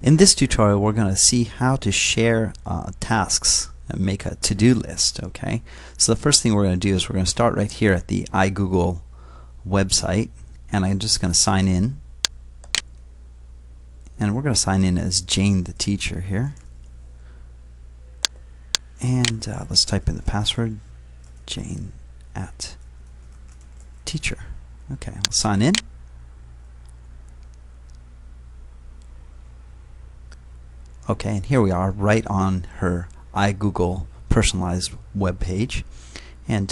In this tutorial, we're going to see how to share tasks and make a to-do list. Okay, so the first thing we're going to do is we're going to start right here at the iGoogle website, and I'm just going to sign in, and we're going to sign in as Jane the teacher here, and let's type in the password, Jane at teacher. Okay, we'll sign in. Okay, and here we are right on her iGoogle personalized web page, and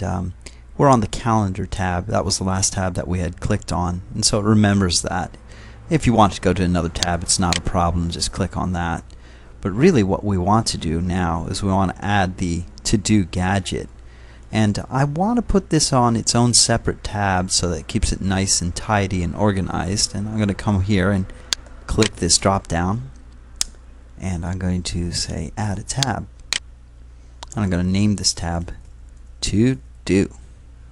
we're on the calendar tab. That was the last tab that we had clicked on, and so it remembers that. If you want to go to another tab, it's not a problem, just click on that. But really what we want to do now is we want to add the to-do gadget, and I want to put this on its own separate tab so that it keeps it nice and tidy and organized. And I'm going to come here and click this drop down, and I'm going to say add a tab, and I'm going to name this tab to do.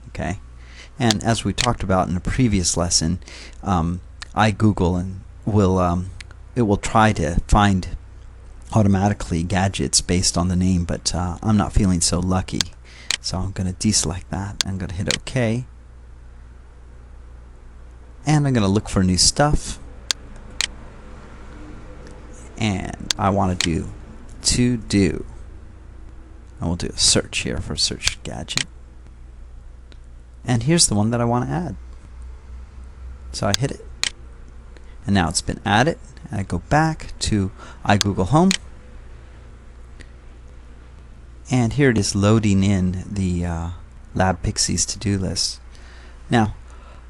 Okay, and as we talked about in a previous lesson, iGoogle and it will try to find automatically gadgets based on the name, but I'm not feeling so lucky, so I'm going to deselect that. I'm going to hit OK, and I'm going to look for new stuff, and I want to do, and we'll do a search here for search gadget, and here's the one that I want to add. So I hit it, and now it's been added, and I go back to iGoogle Home, and here it is loading in the Ipixies ToDo list. Now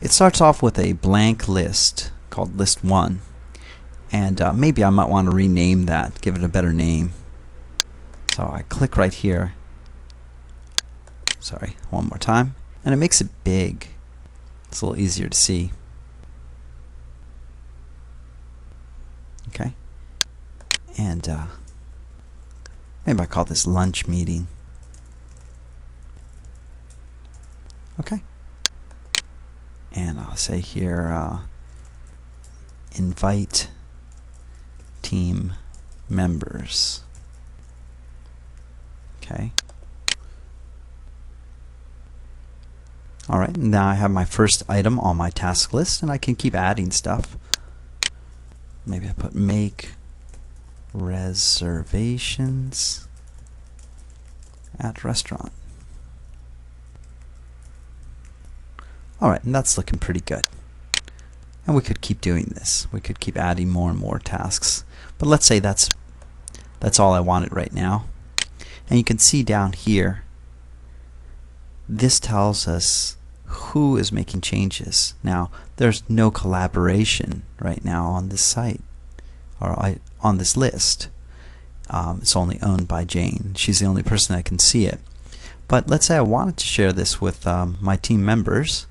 it starts off with a blank list called list 1, and maybe I might want to rename that, give it a better name. So I click right here, sorry, one more time, and it makes it big. It's a little easier to see. Okay, and maybe I call this lunch meeting. Okay, and I'll say here invite team members. Okay. Alright, now I have my first item on my task list, and I can keep adding stuff. Maybe I put make reservations at restaurant. Alright, and that's looking pretty good. And we could keep doing this. We could keep adding more and more tasks. But let's say that's all I wanted right now. And you can see down here, this tells us who is making changes. Now, there's no collaboration right now on this site, or on this list. It's only owned by Jane. She's the only person that can see it. But let's say I wanted to share this with my team members,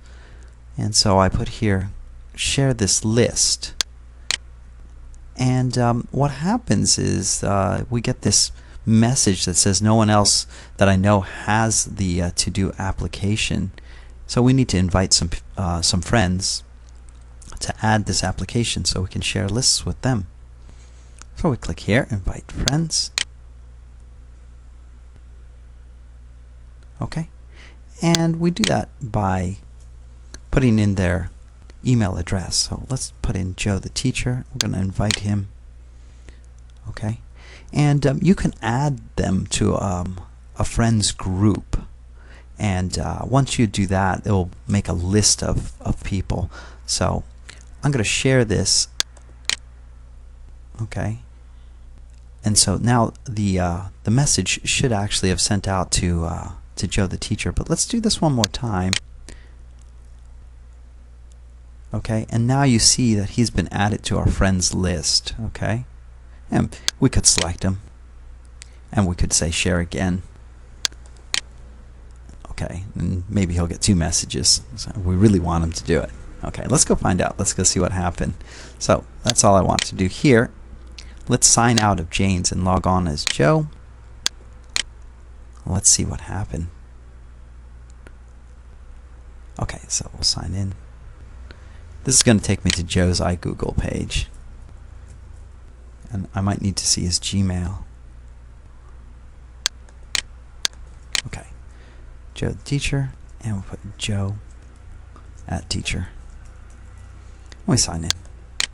and so I put here, share this list. And what happens is we get this message that says no one else that I know has the to-do application, so we need to invite some friends to add this application so we can share lists with them. So we click here, invite friends. Okay, and we do that by putting in their email address. So let's put in Joe the teacher. We're going to invite him. Okay, and you can add them to a friends group, and once you do that, it will make a list of people. So I'm going to share this. Okay, and so now the message should actually have sent out to Joe the teacher, but let's do this one more time. Okay, and now you see that he's been added to our friends list. Okay, and we could select him, and we could say share again. Okay, and maybe he'll get 2 messages. So we really want him to do it. Okay, let's go find out. Let's go see what happened. So that's all I want to do here. Let's sign out of Jane's and log on as Joe. Let's see what happened. Okay, so we'll sign in. This is going to take me to Joe's iGoogle page. and I might need to see his Gmail. Okay, Joe the teacher, and we'll put Joe at teacher. We sign in.